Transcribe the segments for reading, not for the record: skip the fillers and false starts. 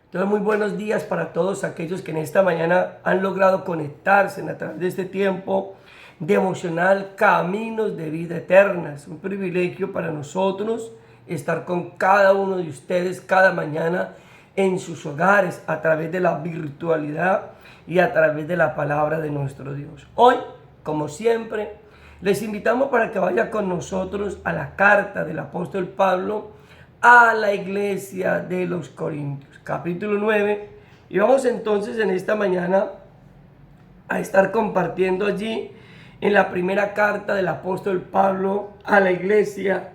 Entonces, muy buenos días para todos aquellos que en esta mañana han logrado conectarse a través de este tiempo devocional Caminos de Vida Eterna. Es un privilegio para nosotros estar con cada uno de ustedes cada mañana en sus hogares a través de la virtualidad y a través de la palabra de nuestro Dios. Hoy, como siempre, les invitamos para que vaya con nosotros a la carta del apóstol Pablo a la iglesia de los Corintios, capítulo 9, y vamos entonces en esta mañana a estar compartiendo allí en la primera carta del apóstol Pablo a la iglesia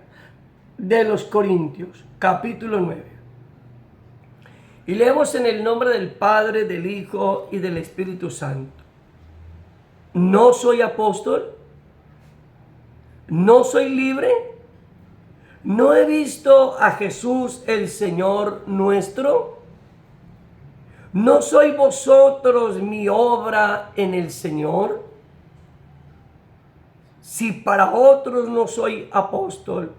de los Corintios, capítulo 9. Y leemos en el nombre del Padre, del Hijo y del Espíritu Santo. ¿No soy apóstol? ¿No soy libre? ¿No he visto a Jesús el Señor nuestro? ¿No sois vosotros mi obra en el Señor? Si para otros no soy apóstol,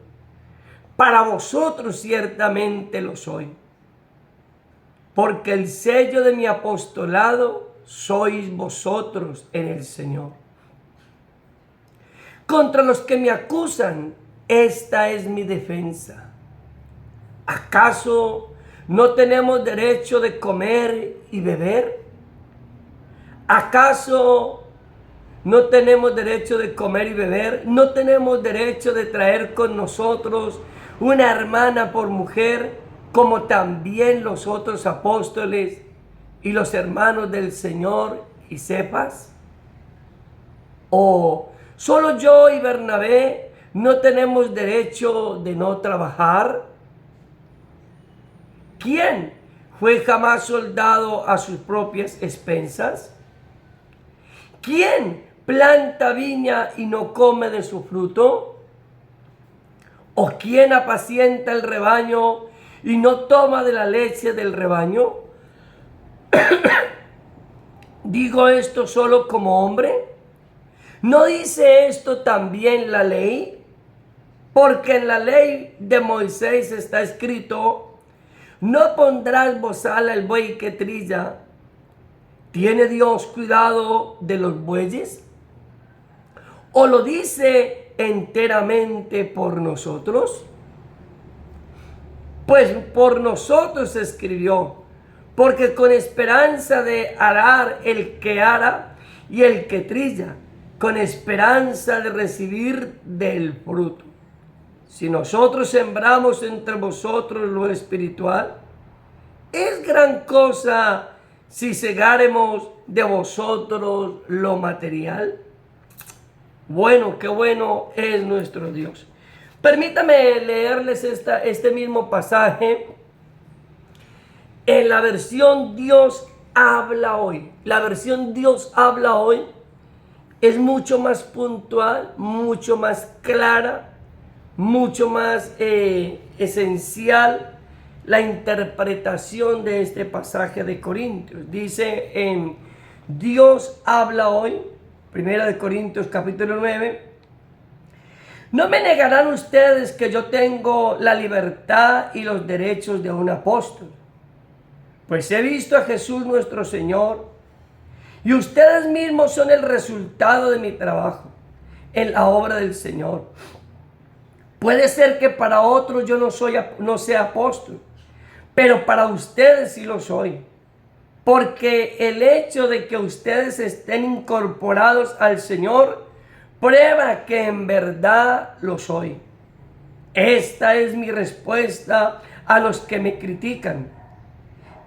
para vosotros ciertamente lo soy. Porque el sello de mi apostolado sois vosotros en el Señor. Contra los que me acusan, esta es mi defensa. ¿Acaso no tenemos derecho de comer y beber? ¿Acaso no tenemos derecho de comer y beber? ¿No tenemos derecho de traer con nosotros una hermana por mujer, como también los otros apóstoles y los hermanos del Señor y Cefas? ¿O solo yo y Bernabé no tenemos derecho de no trabajar? ¿Quién fue jamás soldado a sus propias expensas? ¿Quién planta viña y no come de su fruto? ¿O quién apacienta el rebaño y no toma de la leche del rebaño? ¿Digo esto solo como hombre? ¿No dice esto también la ley? Porque en la ley de Moisés está escrito: no pondrás bozal al buey que trilla. ¿Tiene Dios cuidado de los bueyes? ¿O lo dice enteramente por nosotros? Pues por nosotros se escribió, porque con esperanza de arar el que ara y el que trilla, con esperanza de recibir del fruto. Si nosotros sembramos entre vosotros lo espiritual, es gran cosa si segáremos de vosotros lo material. Bueno, qué bueno es nuestro Dios. Permítame leerles este mismo pasaje en la versión Dios habla hoy. La versión Dios habla hoy es mucho más puntual, mucho más clara, mucho más esencial la interpretación de este pasaje de Corintios. Dice en Dios habla hoy, 1 Corintios capítulo 9, no me negarán ustedes que yo tengo la libertad y los derechos de un apóstol, pues he visto a Jesús nuestro Señor, y ustedes mismos son el resultado de mi trabajo en la obra del Señor. Puede ser que para otros yo no sea apóstol, pero para ustedes sí lo soy. Porque el hecho de que ustedes estén incorporados al Señor prueba que en verdad lo soy. Esta es mi respuesta a los que me critican.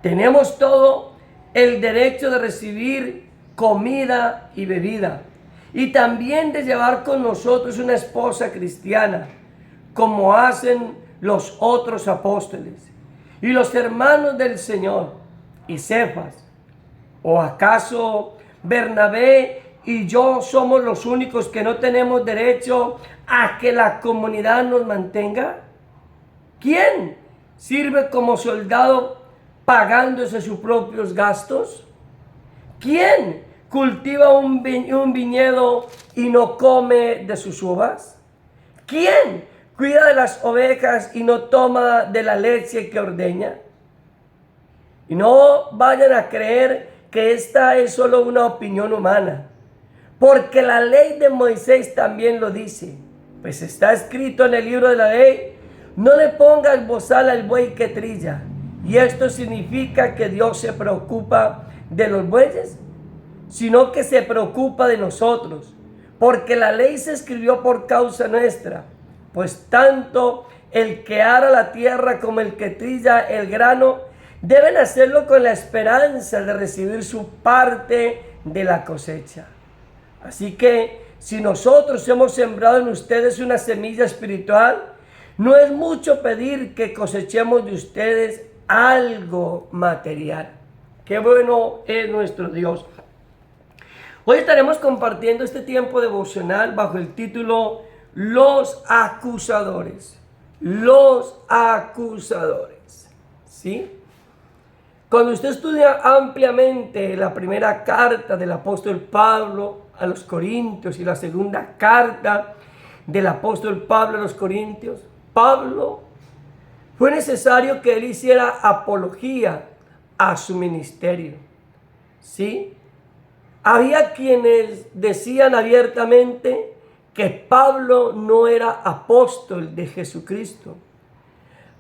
Tenemos todo el derecho de recibir comida y bebida, y también de llevar con nosotros una esposa cristiana, como hacen los otros apóstoles y los hermanos del Señor y Cefas. ¿O acaso Bernabé y yo somos los únicos que no tenemos derecho a que la comunidad nos mantenga? ¿Quién sirve como soldado pagándose sus propios gastos? ¿Quién cultiva un viñedo y no come de sus uvas? ¿Quién cuida de las ovejas y no toma de la leche que ordeña? Y no vayan a creer que esta es solo una opinión humana, porque la ley de Moisés también lo dice. Pues está escrito en el libro de la ley: no le pongas bozal al buey que trilla. Y esto significa que Dios se preocupa de los bueyes, sino que se preocupa de nosotros, porque la ley se escribió por causa nuestra. Pues tanto el que ara la tierra como el que trilla el grano deben hacerlo con la esperanza de recibir su parte de la cosecha. Así que si nosotros hemos sembrado en ustedes una semilla espiritual, no es mucho pedir que cosechemos de ustedes algo material. Qué bueno es nuestro Dios. Hoy estaremos compartiendo este tiempo devocional bajo el título Los acusadores. Los acusadores. ¿Sí? Cuando usted estudia ampliamente la primera carta del apóstol Pablo a los Corintios y la segunda carta del apóstol Pablo a los Corintios, Pablo fue necesario que él hiciera apología a su ministerio. ¿Sí? Había quienes decían abiertamente que Pablo no era apóstol de Jesucristo.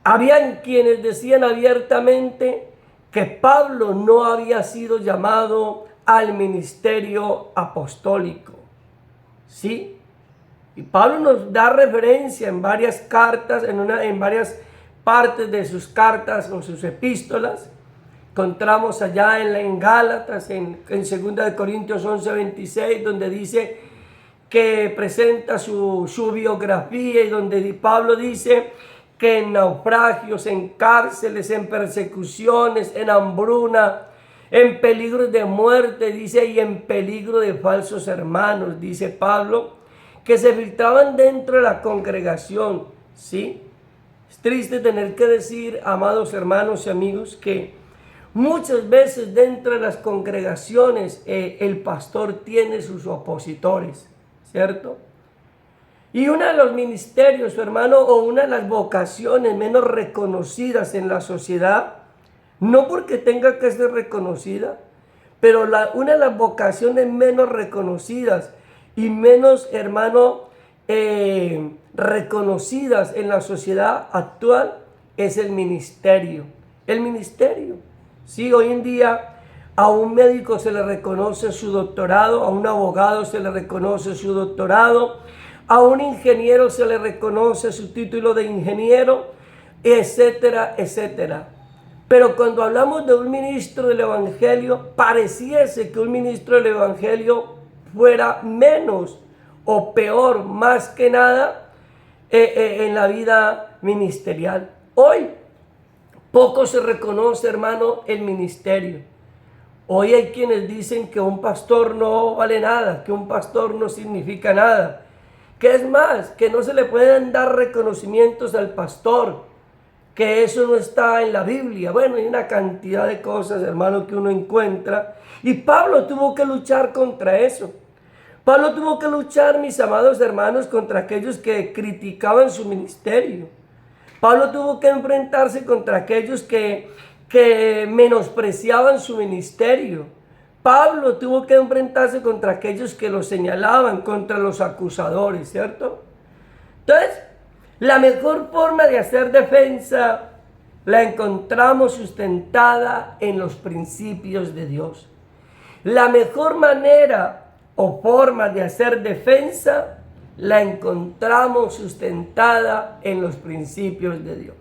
Habían quienes decían abiertamente que Pablo no había sido llamado al ministerio apostólico. ¿Sí? Y Pablo nos da referencia en varias cartas, en varias partes de sus cartas o sus epístolas. Encontramos allá en Gálatas, en 2 Corintios 11:26, donde dice que presenta su biografía, y donde Pablo dice que en naufragios, en cárceles, en persecuciones, en hambruna, en peligro de muerte, dice, y en peligro de falsos hermanos, dice Pablo, que se filtraban dentro de la congregación. ¿Sí? Es triste tener que decir, amados hermanos y amigos, que muchas veces dentro de las congregaciones el pastor tiene sus opositores, ¿cierto? Y uno de los ministerios, hermano, o una de las vocaciones menos reconocidas en la sociedad, no porque tenga que ser reconocida, pero una de las vocaciones menos reconocidas y menos, hermano, reconocidas en la sociedad actual es el ministerio. El ministerio. Sí, hoy en día a un médico se le reconoce su doctorado, a un abogado se le reconoce su doctorado, a un ingeniero se le reconoce su título de ingeniero, etcétera, etcétera. Pero cuando hablamos de un ministro del evangelio, pareciese que un ministro del evangelio fuera menos o peor, más que nada, en la vida ministerial. Hoy poco se reconoce, hermano, el ministerio. Hoy hay quienes dicen que un pastor no vale nada, que un pastor no significa nada, que es más, que no se le pueden dar reconocimientos al pastor, que eso no está en la Biblia. Bueno, hay una cantidad de cosas, hermano, que uno encuentra, y Pablo tuvo que luchar contra eso. Pablo tuvo que luchar, mis amados hermanos, contra aquellos que criticaban su ministerio. Pablo tuvo que enfrentarse contra aquellos que menospreciaban su ministerio. Pablo tuvo que enfrentarse contra aquellos que lo señalaban, contra los acusadores, ¿cierto? Entonces, la mejor forma de hacer defensa la encontramos sustentada en los principios de Dios. La mejor manera o forma de hacer defensa la encontramos sustentada en los principios de Dios.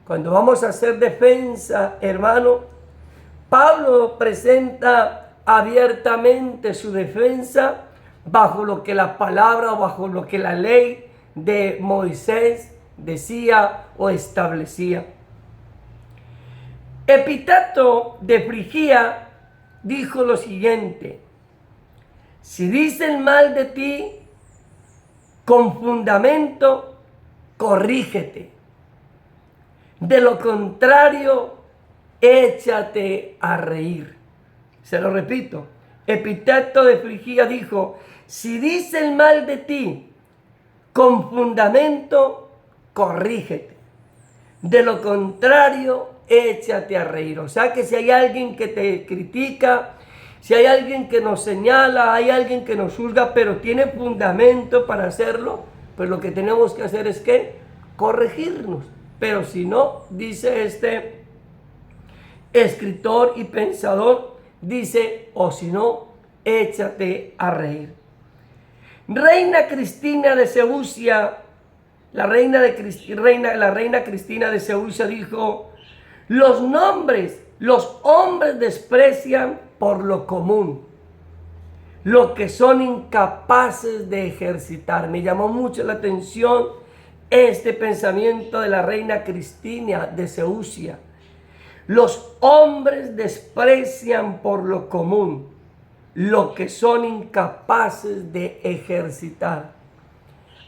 Cuando vamos a hacer defensa, hermano, Pablo presenta abiertamente su defensa bajo lo que la palabra o bajo lo que la ley de Moisés decía o establecía. Epicteto de Frigia dijo lo siguiente: si dicen mal de ti, con fundamento, corrígete. De lo contrario, échate a reír. Se lo repito. Epicteto de Frigia dijo: si dicen mal de ti, con fundamento, corrígete. De lo contrario, échate a reír. O sea que si hay alguien que te critica, si hay alguien que nos señala, hay alguien que nos juzga, pero tiene fundamento para hacerlo, pues lo que tenemos que hacer es que corregirnos. Pero si no, dice este escritor y pensador, dice, o si no, échate a reír. Reina Cristina de Seleucia, la reina Cristina de Seleucia dijo, los hombres desprecian por lo común, lo que son incapaces de ejercitar. Me llamó mucho la atención este pensamiento de la reina Cristina de Seleucia. Los hombres desprecian por lo común, lo que son incapaces de ejercitar.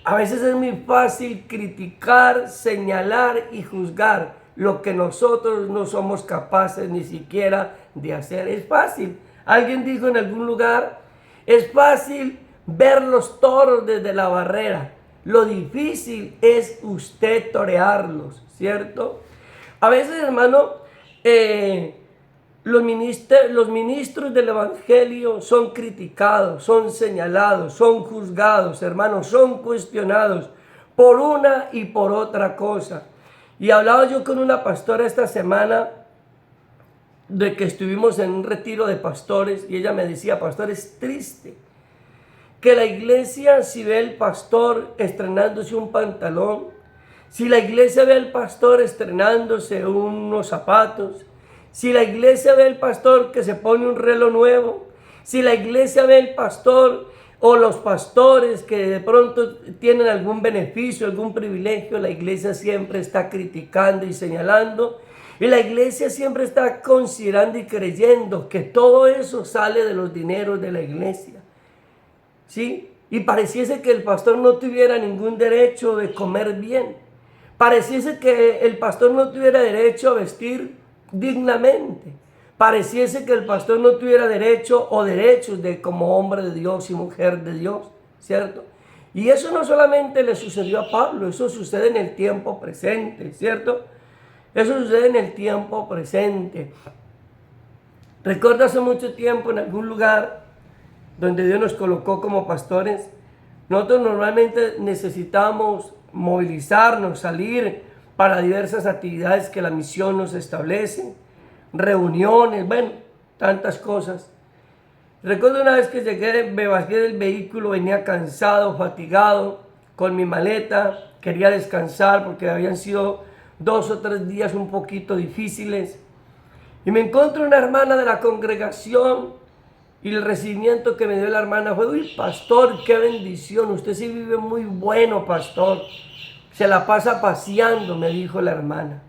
A veces es muy fácil criticar, señalar y juzgar lo que nosotros no somos capaces ni siquiera de hacer. Es fácil. Alguien dijo en algún lugar, es fácil ver los toros desde la barrera. Lo difícil es usted torearlos, ¿cierto? A veces, hermano, los ministros del Evangelio son criticados, son señalados, son juzgados, hermanos, son cuestionados por una y por otra cosa. Y hablaba yo con una pastora esta semana de que estuvimos en un retiro de pastores y ella me decía, pastor, es triste que la iglesia, si ve al pastor estrenándose un pantalón, si la iglesia ve al pastor estrenándose unos zapatos, si la iglesia ve al pastor que se pone un reloj nuevo, si la iglesia ve al pastor o los pastores que de pronto tienen algún beneficio, algún privilegio, la iglesia siempre está criticando y señalando. Y la iglesia siempre está considerando y creyendo que todo eso sale de los dineros de la iglesia. ¿Sí? Y pareciese que el pastor no tuviera ningún derecho de comer bien. Pareciese que el pastor no tuviera derecho a vestir dignamente. Pareciese que el pastor no tuviera derecho o derechos de como hombre de Dios y mujer de Dios, ¿cierto? Y eso no solamente le sucedió a Pablo, eso sucede en el tiempo presente, ¿cierto? Eso sucede en el tiempo presente. Recuerdo hace mucho tiempo en algún lugar donde Dios nos colocó como pastores, nosotros normalmente necesitamos movilizarnos, salir para diversas actividades que la misión nos establece, reuniones, bueno, tantas cosas. Recuerdo una vez que llegué, me bajé del vehículo, venía cansado, fatigado, con mi maleta, quería descansar porque habían sido 2 o 3 días un poquito difíciles. Y me encuentro una hermana de la congregación y el recibimiento que me dio la hermana fue, uy, pastor, qué bendición, usted sí vive muy bueno, pastor. Se la pasa paseando, me dijo la hermana.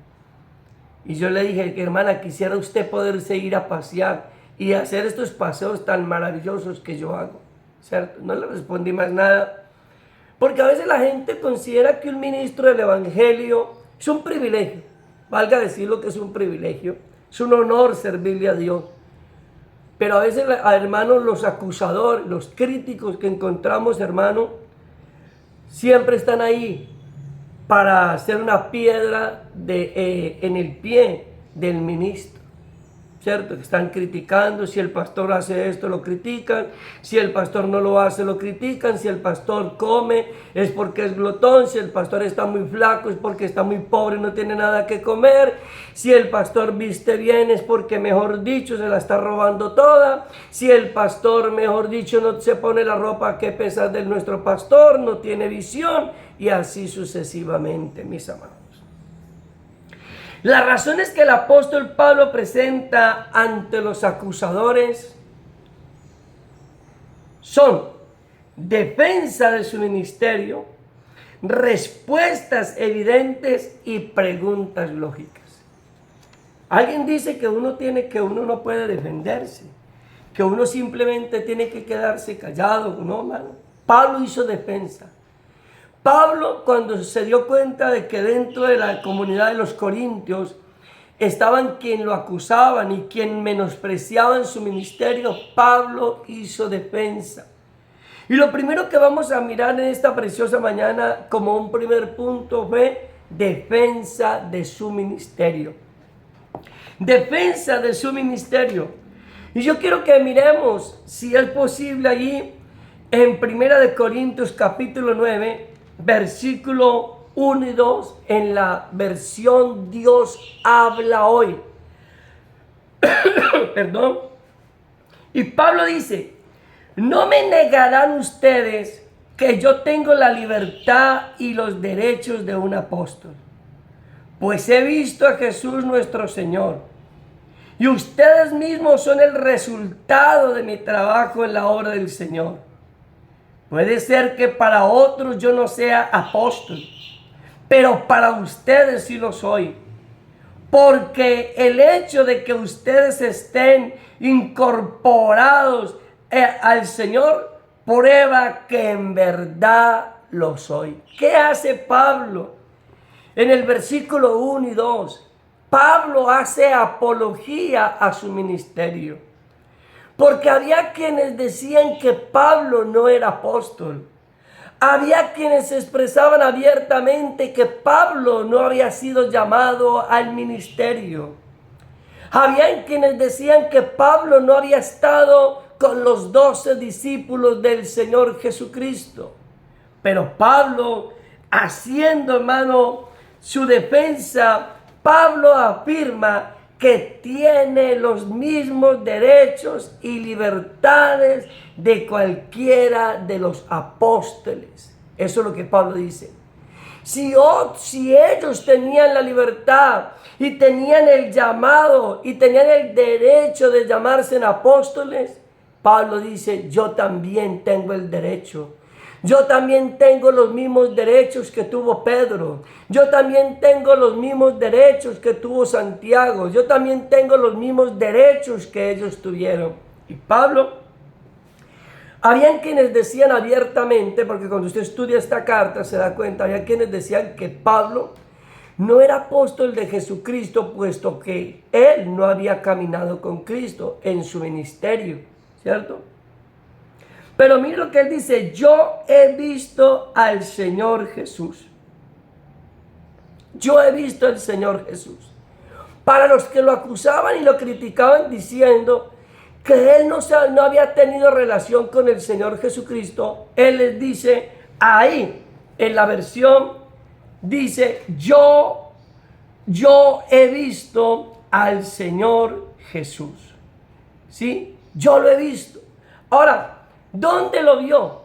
Y yo le dije, hermana, quisiera usted poderse ir a pasear y hacer estos paseos tan maravillosos que yo hago, ¿cierto? No le respondí más nada, porque a veces la gente considera que un ministro del Evangelio es un privilegio, valga decir lo que es un privilegio, es un honor servirle a Dios. Pero a veces, hermanos, los acusadores, los críticos que encontramos, hermano, siempre están ahí para hacer una piedra en el pie del ministro, ¿cierto? Que están criticando, si el pastor hace esto lo critican, si el pastor no lo hace lo critican, si el pastor come es porque es glotón, si el pastor está muy flaco es porque está muy pobre, no tiene nada que comer, si el pastor viste bien es porque, mejor dicho, se la está robando toda, si el pastor, mejor dicho, no se pone la ropa que pesa de nuestro pastor, no tiene visión, y así sucesivamente, mis amados. Las razones que el apóstol Pablo presenta ante los acusadores son defensa de su ministerio, respuestas evidentes y preguntas lógicas. Alguien dice que uno no puede defenderse, que uno simplemente tiene que quedarse callado, no, mano. Pablo hizo defensa. Pablo, cuando se dio cuenta de que dentro de la comunidad de los corintios estaban quien lo acusaban y quien menospreciaban su ministerio, Pablo hizo defensa. Y lo primero que vamos a mirar en esta preciosa mañana como un primer punto fue defensa de su ministerio. defensa de su ministerio. Y yo quiero que miremos, si es posible, allí en 1 Corintios capítulo 9, versículo 1 y 2, en la versión Dios habla hoy. Perdón. Y Pablo dice: no me negarán ustedes que yo tengo la libertad y los derechos de un apóstol, pues he visto a Jesús nuestro Señor, y ustedes mismos son el resultado de mi trabajo en la obra del Señor. Puede ser que para otros yo no sea apóstol, pero para ustedes sí lo soy. Porque el hecho de que ustedes estén incorporados al Señor prueba que en verdad lo soy. ¿Qué hace Pablo? En el versículo 1 y 2, Pablo hace apología a su ministerio. Porque había quienes decían que Pablo no era apóstol. Había quienes expresaban abiertamente que Pablo no había sido llamado al ministerio. Había quienes decían que Pablo no había estado con los 12 discípulos del Señor Jesucristo. Pero Pablo, haciendo, hermano, su defensa, Pablo afirma que tiene los mismos derechos y libertades de cualquiera de los apóstoles. Eso es lo que Pablo dice. Si ellos tenían la libertad y tenían el llamado y tenían el derecho de llamarse apóstoles, Pablo dice: yo también tengo el derecho. Yo también tengo los mismos derechos que tuvo Pedro. Yo también tengo los mismos derechos que tuvo Santiago. Yo también tengo los mismos derechos que ellos tuvieron. Y Pablo, habían quienes decían abiertamente, porque cuando usted estudia esta carta se da cuenta, había quienes decían que Pablo no era apóstol de Jesucristo, puesto que él no había caminado con Cristo en su ministerio, ¿cierto? Pero mire lo que él dice: yo he visto al Señor Jesús. Yo he visto al Señor Jesús. Para los que lo acusaban y lo criticaban diciendo que él no había tenido relación con el Señor Jesucristo, él les dice ahí, en la versión, dice: yo he visto al Señor Jesús. ¿Sí? Yo lo he visto. Ahora, ¿dónde lo vio?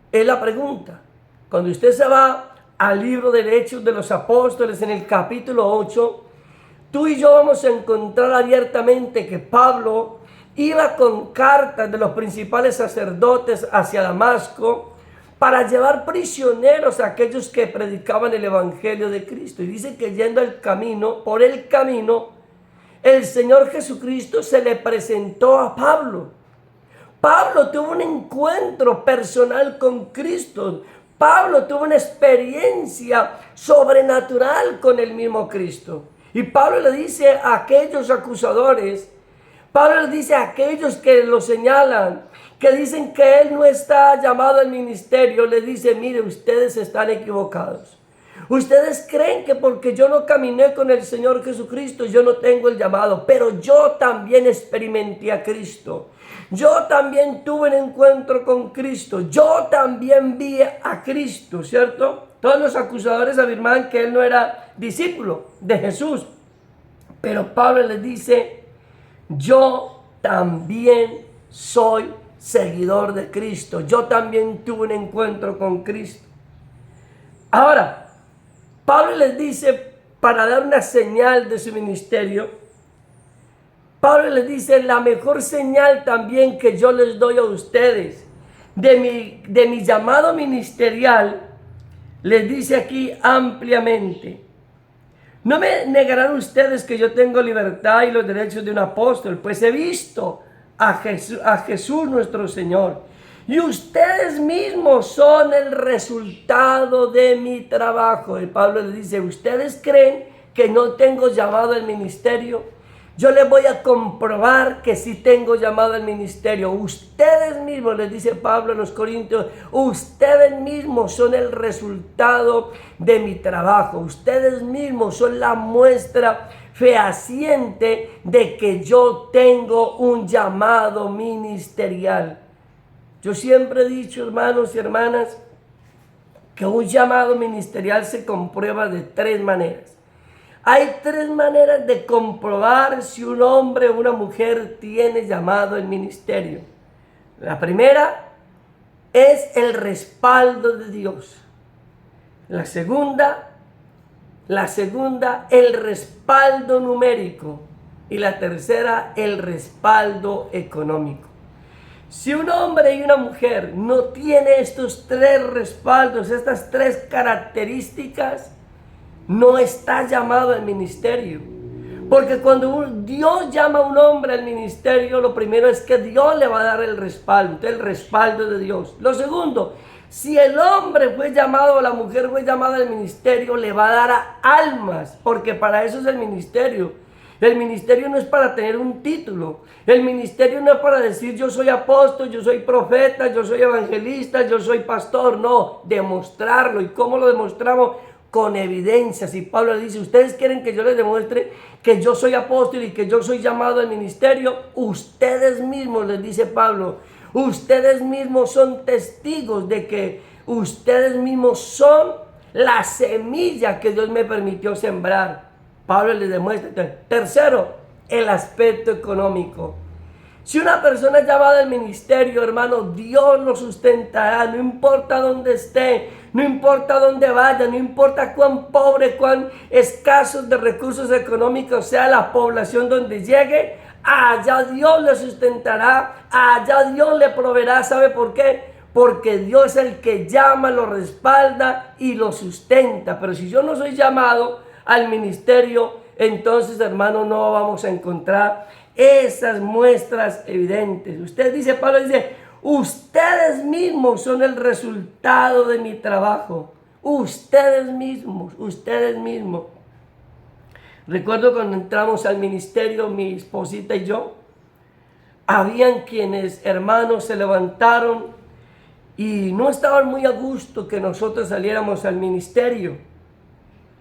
Es la pregunta. Cuando usted se va al libro de Hechos de los Apóstoles, en el capítulo 8, tú y yo vamos a encontrar abiertamente que Pablo iba con cartas de los principales sacerdotes hacia Damasco para llevar prisioneros a aquellos que predicaban el Evangelio de Cristo. Y dice que yendo por el camino, el Señor Jesucristo se le presentó a Pablo. Pablo tuvo un encuentro personal con Cristo. Pablo tuvo una experiencia sobrenatural con el mismo Cristo. Y Pablo le dice a aquellos acusadores, Pablo le dice a aquellos que lo señalan, que dicen que él no está llamado al ministerio, le dice: mire, ustedes están equivocados. Ustedes creen que porque yo no caminé con el Señor Jesucristo, yo no tengo el llamado, pero yo también experimenté a Cristo. Yo también tuve un encuentro con Cristo. Yo también vi a Cristo, ¿cierto? Todos los acusadores afirmaban que él no era discípulo de Jesús. Pero Pablo les dice: yo también soy seguidor de Cristo. Yo también tuve un encuentro con Cristo. Ahora, Pablo les dice, para dar una señal de su ministerio, Pablo les dice: la mejor señal también que yo les doy a ustedes de mi llamado ministerial, les dice aquí ampliamente: no me negarán ustedes que yo tengo libertad y los derechos de un apóstol, pues he visto a Jesús nuestro Señor, y ustedes mismos son el resultado de mi trabajo. Y Pablo les dice: ¿ustedes creen que no tengo llamado al ministerio? Yo les voy a comprobar que sí tengo llamado al ministerio. Ustedes mismos, les dice Pablo a los Corintios, ustedes mismos son el resultado de mi trabajo. Ustedes mismos son la muestra fehaciente de que yo tengo un llamado ministerial. Yo siempre he dicho, hermanos y hermanas, que un llamado ministerial se comprueba de tres maneras. Hay tres maneras de comprobar si un hombre o una mujer tiene llamado al ministerio. La primera es el respaldo de Dios. La segunda, el respaldo numérico. Y la tercera, el respaldo económico. Si un hombre y una mujer no tiene estos tres respaldos, estas tres características, no está llamado al ministerio. Porque cuando Dios llama a un hombre al ministerio, lo primero es que Dios le va a dar el respaldo de Dios. Lo segundo, si el hombre fue llamado, la mujer fue llamada al ministerio, le va a dar a almas, porque para eso es el ministerio. El ministerio no es para tener un título. El ministerio no es para decir yo soy apóstol, yo soy profeta, yo soy evangelista, yo soy pastor. No, demostrarlo. ¿Y cómo lo demostramos? Con evidencias. Y Pablo le dice, ¿ustedes quieren que yo les demuestre que yo soy apóstol y que yo soy llamado al ministerio? Ustedes mismos, les dice Pablo, ustedes mismos son testigos de que ustedes mismos son la semilla que Dios me permitió sembrar. Pablo les demuestra. Tercero, el aspecto económico. Si una persona es llamada al ministerio, hermano, Dios lo sustentará, no importa dónde esté, no importa dónde vaya, no importa cuán pobre, cuán escasos de recursos económicos sea la población donde llegue, allá Dios le sustentará, allá Dios le proveerá. ¿Sabe por qué? Porque Dios es el que llama, lo respalda y lo sustenta. Pero si yo no soy llamado al ministerio, entonces, hermano, no vamos a encontrar esas muestras evidentes. Usted dice, Pablo dice, ustedes mismos son el resultado de mi trabajo. Ustedes mismos. Recuerdo cuando entramos al ministerio, mi esposita y yo, habían quienes, hermanos, se levantaron y no estaban muy a gusto que nosotros saliéramos al ministerio.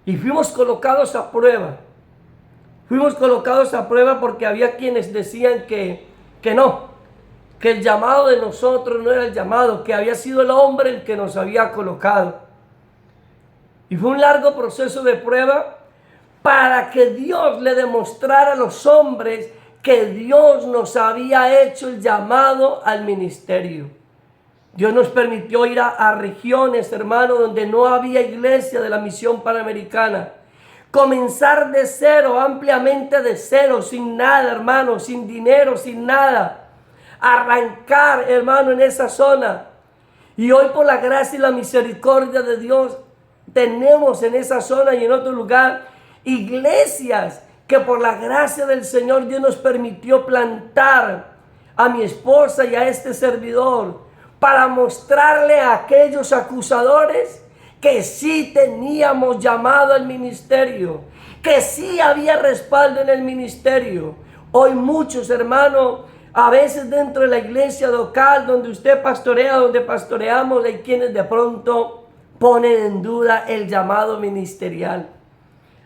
Y fuimos colocados a prueba. Fuimos colocados a prueba porque había quienes decían que no, que el llamado de nosotros no era el llamado, que había sido el hombre el que nos había colocado. Y fue un largo proceso de prueba para que Dios le demostrara a los hombres que Dios nos había hecho el llamado al ministerio. Dios nos permitió ir a regiones, hermano, donde no había iglesia de la misión panamericana. Comenzar de cero, ampliamente de cero, sin nada, hermano, sin dinero, sin nada. Arrancar, hermano, en esa zona. Y hoy, por la gracia y la misericordia de Dios, tenemos en esa zona y en otro lugar iglesias que por la gracia del Señor Dios nos permitió plantar a mi esposa y a este servidor, para mostrarle a aquellos acusadores que sí teníamos llamado al ministerio, que sí había respaldo en el ministerio. Hoy muchos, hermanos, a veces dentro de la iglesia local donde usted pastorea, donde pastoreamos, hay quienes de pronto ponen en duda el llamado ministerial.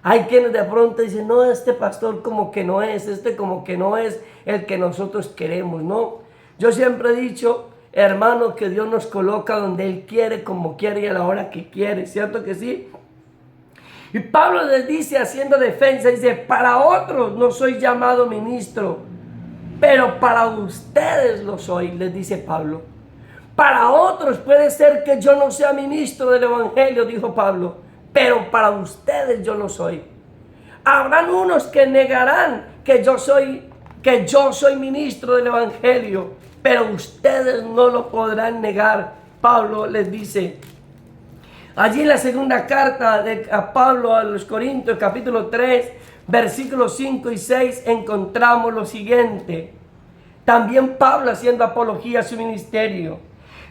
Hay quienes de pronto dicen, no, este pastor como que no es, como que no es el que nosotros queremos, ¿no? Yo siempre he dicho, hermano, que Dios nos coloca donde Él quiere, como quiere y a la hora que quiere, ¿cierto que sí? Y Pablo les dice, haciendo defensa, dice, para otros no soy llamado ministro, pero para ustedes lo soy, les dice Pablo. Para otros puede ser que yo no sea ministro del evangelio, dijo Pablo, pero para ustedes yo lo soy. Habrán unos que negarán que yo soy ministro del evangelio, pero ustedes no lo podrán negar. Pablo les dice, allí en la segunda carta de Pablo a los Corintios, capítulo 3, versículos 5 y 6, encontramos lo siguiente. También Pablo haciendo apología a su ministerio.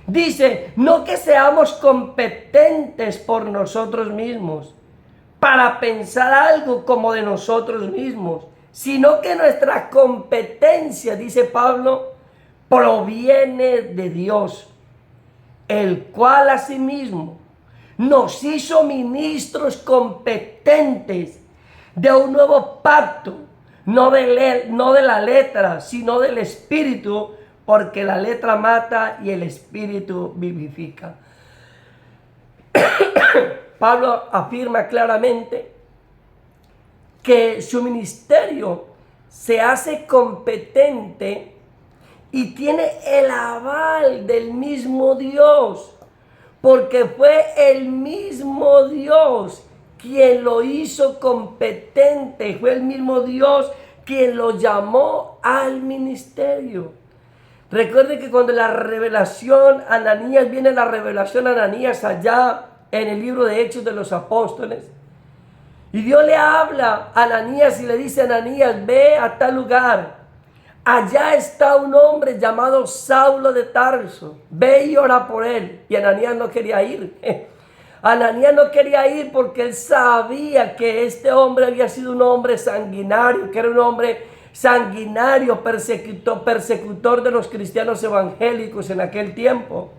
Dice, no que seamos competentes por nosotros mismos, para pensar algo como de nosotros mismos, sino que nuestra competencia, dice Pablo, proviene de Dios, el cual asimismo nos hizo ministros competentes de un nuevo pacto, no de la letra, sino del espíritu, porque la letra mata y el espíritu vivifica. Pablo afirma claramente que su ministerio se hace competente y tiene el aval del mismo Dios, porque fue el mismo Dios quien lo hizo competente, fue el mismo Dios quien lo llamó al ministerio. Recuerde que cuando la revelación Ananías, viene la revelación Ananías allá en el libro de Hechos de los Apóstoles, y Dios le habla a Ananías y le dice a Ananías, ve a tal lugar, allá está un hombre llamado Saulo de Tarso, ve y ora por él. Y Ananías no quería ir. Ananías no quería ir porque él sabía que este hombre había sido un hombre sanguinario, que era un hombre sanguinario, persecutor de los cristianos evangélicos en aquel tiempo.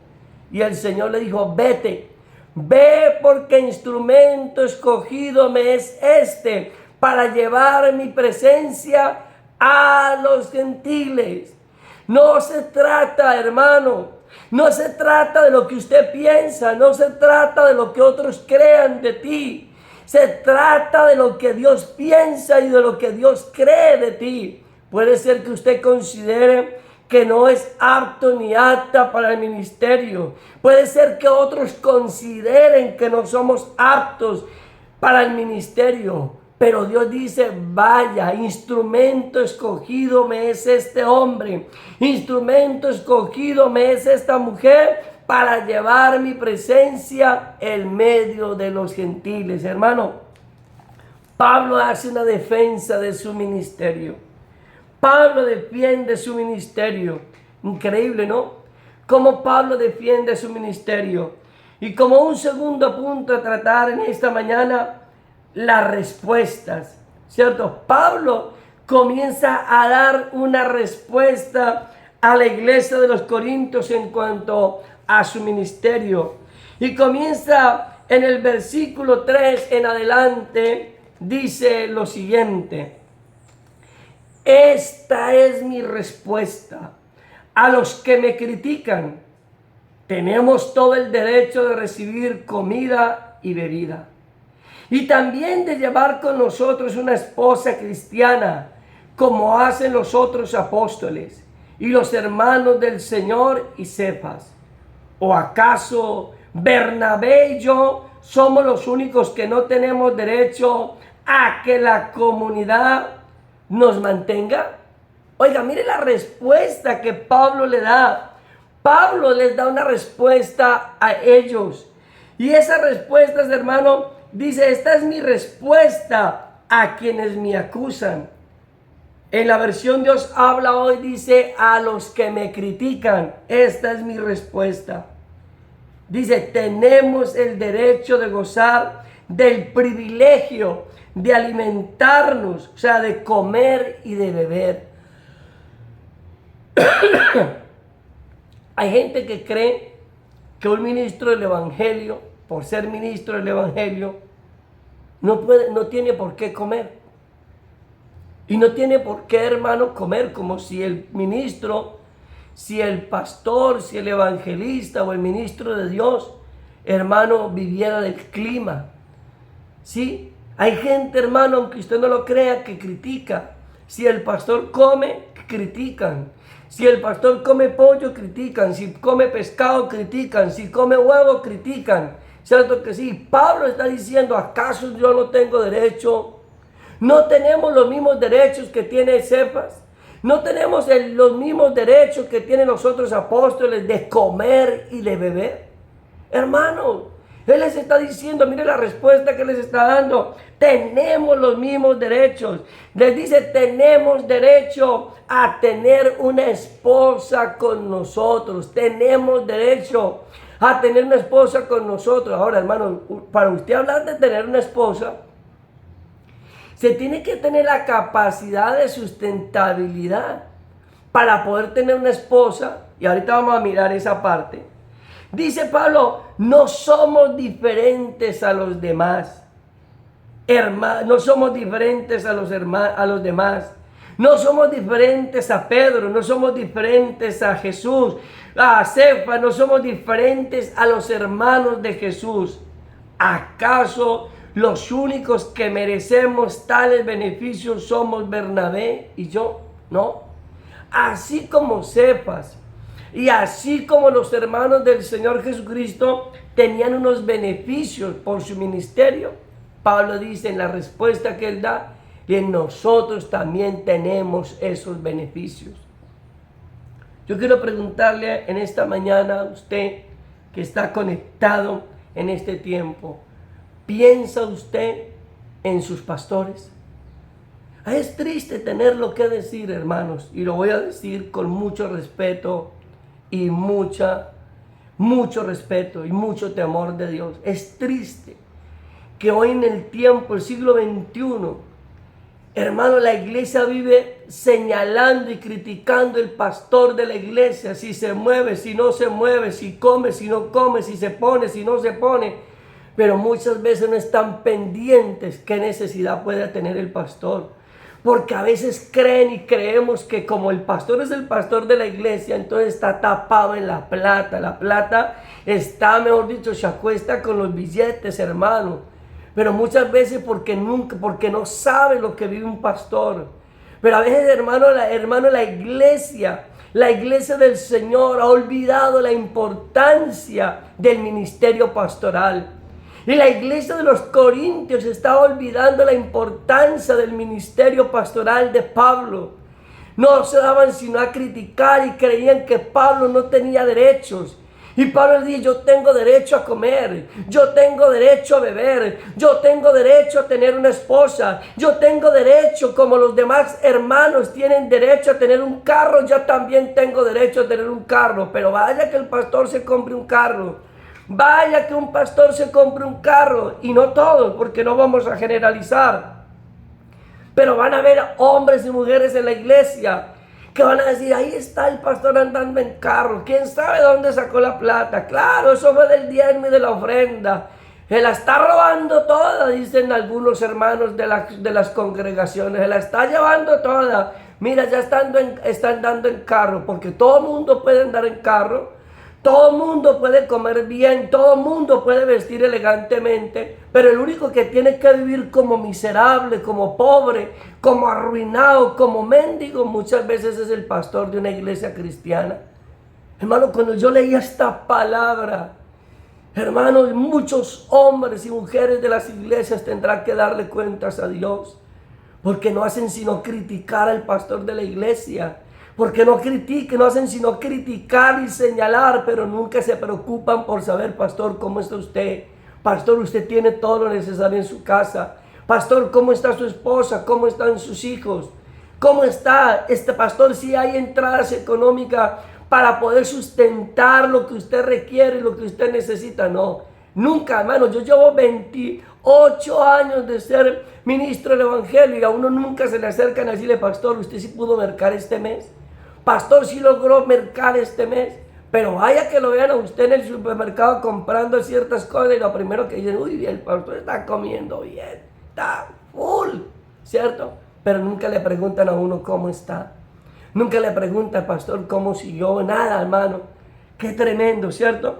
Y el Señor le dijo, vete, ve porque instrumento escogido me es este para llevar mi presencia a los gentiles. No se trata, hermano, no se trata de lo que usted piensa, no se trata de lo que otros crean de ti. Se trata de lo que Dios piensa y de lo que Dios cree de ti. Puede ser que usted considere que no es apto ni apta para el ministerio. Puede ser que otros consideren que no somos aptos para el ministerio. Pero Dios dice, vaya, instrumento escogido me es este hombre, instrumento escogido me es esta mujer para llevar mi presencia en medio de los gentiles. Hermano, Pablo hace una defensa de su ministerio. Pablo defiende su ministerio. Increíble, ¿no? Cómo Pablo defiende su ministerio. Y como un segundo punto a tratar en esta mañana, las respuestas, ¿cierto? Pablo comienza a dar una respuesta a la iglesia de los Corintios en cuanto a su ministerio. Y comienza en el versículo 3 en adelante, dice lo siguiente: esta es mi respuesta a los que me critican. Tenemos todo el derecho de recibir comida y bebida, y también de llevar con nosotros una esposa cristiana, como hacen los otros apóstoles y los hermanos del Señor y Cefas. ¿O acaso Bernabé y yo somos los únicos que no tenemos derecho a que la comunidad nos mantenga? Oiga, mire la respuesta que Pablo le da. Pablo les da una respuesta a ellos. Y esa respuesta, hermano, dice, esta es mi respuesta a quienes me acusan. En la versión Dios habla hoy, dice, a los que me critican. Esta es mi respuesta. Dice, tenemos el derecho de gozar del privilegio de alimentarnos, o sea, de comer y de beber. Hay gente que cree que un ministro del evangelio, por ser ministro del evangelio, no tiene por qué comer. Y no tiene por qué, hermano, comer, como si el ministro, si el pastor, si el evangelista o el ministro de Dios, hermano, viviera del clima. ¿Sí? Hay gente, hermano, aunque usted no lo crea, que critica. Si el pastor come, critican. Si el pastor come pollo, critican. Si come pescado, critican. Si come huevo, critican. ¿Cierto que sí? Pablo está diciendo, ¿acaso yo no tengo derecho? ¿No tenemos los mismos derechos que tiene Cefas? ¿No tenemos los mismos derechos que tienen los otros apóstoles de comer y de beber? Hermano, él les está diciendo, mire la respuesta que les está dando. Tenemos los mismos derechos. Les dice, tenemos derecho a tener una esposa con nosotros. Tenemos derecho a tener una esposa con nosotros. Ahora, hermano, para usted hablar de tener una esposa, se tiene que tener la capacidad de sustentabilidad para poder tener una esposa. Y ahorita vamos a mirar esa parte. Dice Pablo, no somos diferentes a los demás. No somos diferentes a los demás. No somos diferentes a Pedro, no somos diferentes a Jesús, a Cefa, no somos diferentes a los hermanos de Jesús. ¿Acaso los únicos que merecemos tales beneficios somos Bernabé y yo? No. Así como Cefas y así como los hermanos del Señor Jesucristo tenían unos beneficios por su ministerio, Pablo dice en la respuesta que él da, y nosotros también tenemos esos beneficios. Yo quiero preguntarle en esta mañana a usted que está conectado en este tiempo, ¿piensa usted en sus pastores? Es triste tenerlo que decir, hermanos, y lo voy a decir con mucho respeto y mucho respeto y mucho temor de Dios. Es triste que hoy en el tiempo, el siglo XXI, hermano, la iglesia vive señalando y criticando el pastor de la iglesia, si se mueve, si no se mueve, si come, si no come, si se pone, si no se pone. Pero muchas veces no están pendientes qué necesidad puede tener el pastor. Porque a veces creen y creemos que como el pastor es el pastor de la iglesia, entonces está tapado en la plata. La plata está, mejor dicho, se acuesta con los billetes, hermano. Pero muchas veces porque no sabe lo que vive un pastor. Pero a veces, hermano, la iglesia del Señor ha olvidado la importancia del ministerio pastoral. Y la iglesia de los Corintios está olvidando la importancia del ministerio pastoral de Pablo. No se daban sino a criticar y creían que Pablo no tenía derechos. Y Pablo le dice, yo tengo derecho a comer, yo tengo derecho a beber, yo tengo derecho a tener una esposa, yo tengo derecho, como los demás hermanos tienen derecho a tener un carro, yo también tengo derecho a tener un carro. Pero vaya que el pastor se compre un carro. Vaya que un pastor se compre un carro, y no todos, porque no vamos a generalizar, pero van a haber hombres y mujeres en la iglesia que van a decir, ahí está el pastor andando en carro, quién sabe dónde sacó la plata. Claro, eso fue del diezmo y de la ofrenda, se la está robando toda, dicen algunos hermanos de las congregaciones, se la está llevando toda. Mira, ya está andando en carro, porque todo el mundo puede andar en carro. Todo el mundo puede comer bien, todo el mundo puede vestir elegantemente, pero el único que tiene que vivir como miserable, como pobre, como arruinado, como mendigo, muchas veces es el pastor de una iglesia cristiana. Hermano, cuando yo leía esta palabra, hermano, muchos hombres y mujeres de las iglesias tendrán que darle cuentas a Dios, porque no hacen sino criticar al pastor de la iglesia. Porque no hacen sino criticar y señalar, pero nunca se preocupan por saber, pastor, ¿cómo está usted? Pastor, usted tiene todo lo necesario en su casa. Pastor, ¿cómo está su esposa? ¿Cómo están sus hijos? ¿Cómo está este pastor? Si hay entradas económicas para poder sustentar lo que usted requiere, lo que usted necesita. No, nunca, hermano. Yo llevo 28 años de ser ministro del evangelio y a uno nunca se le acercan a decirle, pastor, ¿usted sí pudo mercar este mes? Pastor, sí logró mercar este mes. Pero vaya que lo vean a usted en el supermercado comprando ciertas cosas y lo primero que dicen, uy, el pastor está comiendo bien, está full, ¿cierto? Pero nunca le preguntan a uno cómo está. Nunca le pregunta al pastor cómo siguió, nada, hermano. Qué tremendo, ¿cierto?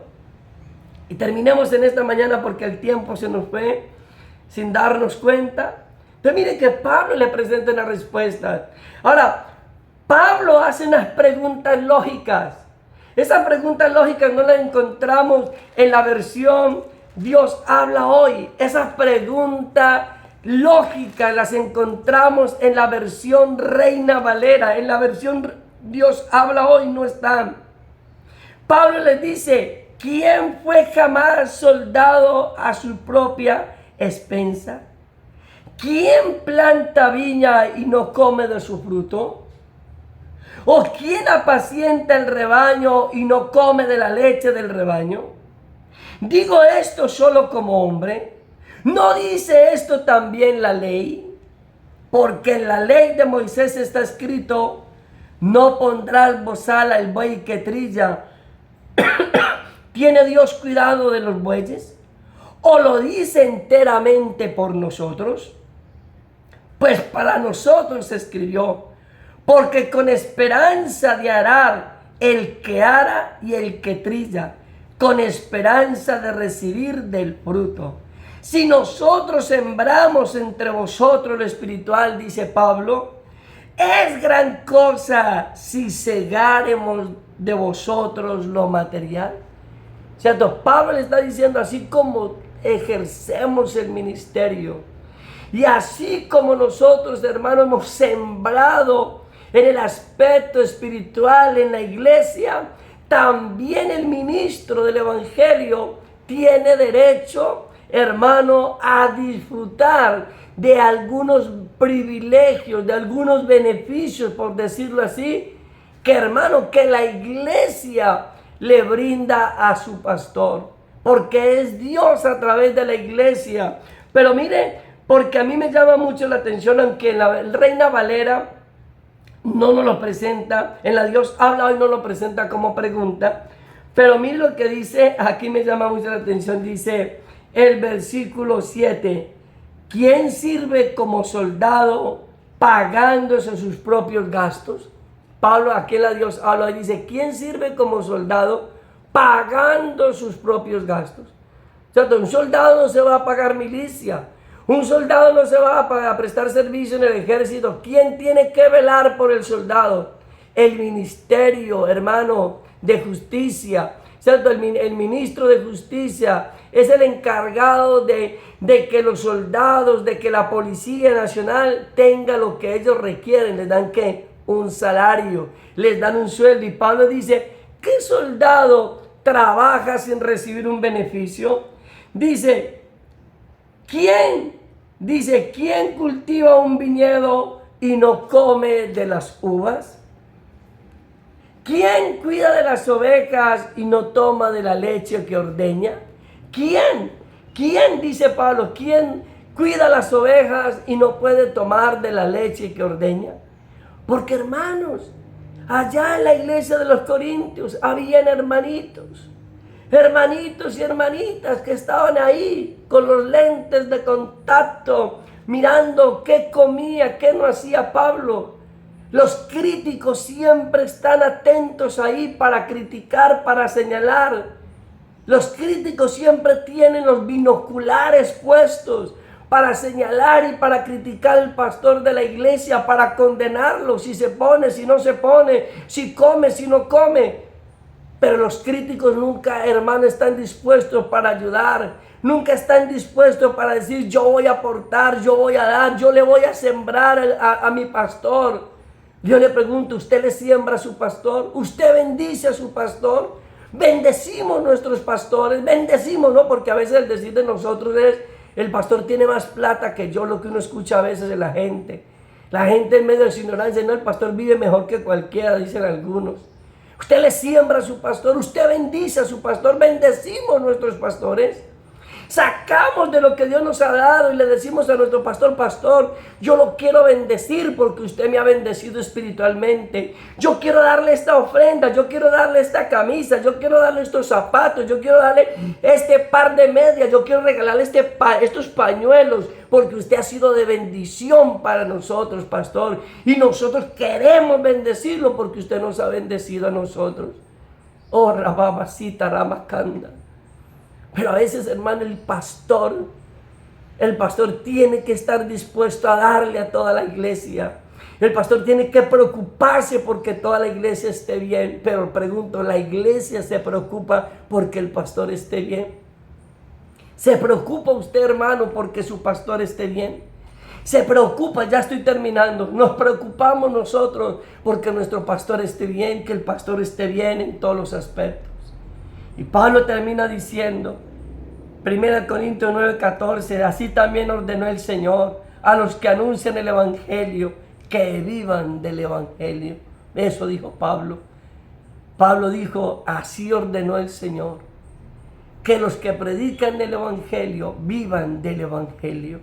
Y terminemos en esta mañana porque el tiempo se nos fue sin darnos cuenta. Entonces mire que Pablo le presenta una respuesta. Ahora, Pablo hace unas preguntas lógicas. Esas preguntas lógicas no las encontramos en la versión Dios habla hoy. Esas preguntas lógicas las encontramos en la versión Reina Valera. En la versión Dios habla hoy no están. Pablo les dice, ¿quién fue jamás soldado a su propia expensa? ¿Quién planta viña y no come de su fruto? ¿O quién apacienta el rebaño y no come de la leche del rebaño? Digo esto solo como hombre. ¿No dice esto también la ley? Porque en la ley de Moisés está escrito, no pondrás bozal al buey que trilla. ¿Tiene Dios cuidado de los bueyes? ¿O lo dice enteramente por nosotros? Pues para nosotros se escribió, porque con esperanza de arar el que ara y el que trilla, con esperanza de recibir del fruto. Si nosotros sembramos entre vosotros lo espiritual, dice Pablo, es gran cosa si segáremos de vosotros lo material. ¿Cierto? Pablo le está diciendo, así como ejercemos el ministerio y así como nosotros, hermanos, hemos sembrado en el aspecto espiritual en la iglesia, también el ministro del evangelio tiene derecho, hermano, a disfrutar de algunos privilegios, de algunos beneficios, por decirlo así, que, hermano, que la iglesia le brinda a su pastor, porque es Dios a través de la iglesia. Pero mire, porque a mí me llama mucho la atención, aunque la Reina Valera no nos lo presenta, en la Dios habla hoy no lo presenta como pregunta, pero mire lo que dice, aquí me llama mucho la atención, dice el versículo 7, ¿quién sirve como soldado pagándose sus propios gastos? Pablo aquí en la Dios habla y dice, ¿quién sirve como soldado pagando sus propios gastos? O sea, un soldado no se va a pagar milicia. Un soldado no se va a prestar servicio en el ejército. ¿Quién tiene que velar por el soldado? El ministerio, hermano, de justicia. ¿Cierto? El ministro de justicia es el encargado de que los soldados, de que la Policía Nacional tenga lo que ellos requieren. Les dan ¿qué? Un salario, les dan un sueldo. Y Pablo dice, ¿qué soldado trabaja sin recibir un beneficio? Dice, ¿quién cultiva un viñedo y no come de las uvas? ¿Quién cuida de las ovejas y no toma de la leche que ordeña? ¿Quién, dice Pablo, quién cuida las ovejas y no puede tomar de la leche que ordeña? Porque, hermanos, allá en la iglesia de los Corintios habían hermanitos y hermanitas que estaban ahí con los lentes de contacto, mirando qué comía, qué no hacía Pablo. Los críticos siempre están atentos ahí para criticar, para señalar. Los críticos siempre tienen los binoculares puestos para señalar y para criticar al pastor de la iglesia, para condenarlo, si se pone, si no se pone, si come, si no come. Pero los críticos nunca, hermano, están dispuestos para ayudar. Nunca están dispuestos para decir, yo voy a aportar, yo voy a dar, yo le voy a sembrar a mi pastor. Yo le pregunto, ¿usted le siembra a su pastor? ¿Usted bendice a su pastor? Bendecimos nuestros pastores, bendecimos, ¿no? Porque a veces el decir de nosotros es, el pastor tiene más plata que yo, lo que uno escucha a veces de la gente. La gente en medio de su ignorancia, no, el pastor vive mejor que cualquiera, dicen algunos. Usted le siembra a su pastor, usted bendice a su pastor, bendecimos nuestros pastores. Sacamos de lo que Dios nos ha dado y le decimos a nuestro pastor, pastor, yo lo quiero bendecir porque usted me ha bendecido espiritualmente. Yo quiero darle esta ofrenda, yo quiero darle esta camisa, yo quiero darle estos zapatos, yo quiero darle este par de medias, yo quiero regalarle estos pañuelos porque usted ha sido de bendición para nosotros, pastor. Y nosotros queremos bendecirlo porque usted nos ha bendecido a nosotros. Oh, Rababasita, Ramakanda. Pero a veces, hermano, el pastor tiene que estar dispuesto a darle a toda la iglesia. El pastor tiene que preocuparse porque toda la iglesia esté bien. Pero pregunto, ¿la iglesia se preocupa porque el pastor esté bien? ¿Se preocupa usted, hermano, porque su pastor esté bien? Se preocupa, ya estoy terminando. Nos preocupamos nosotros porque nuestro pastor esté bien, que el pastor esté bien en todos los aspectos. Y Pablo termina diciendo, 1 Corintios 9:14, así también ordenó el Señor a los que anuncian el evangelio que vivan del evangelio. Eso dijo Pablo. Pablo dijo, así ordenó el Señor, que los que predican el evangelio vivan del evangelio.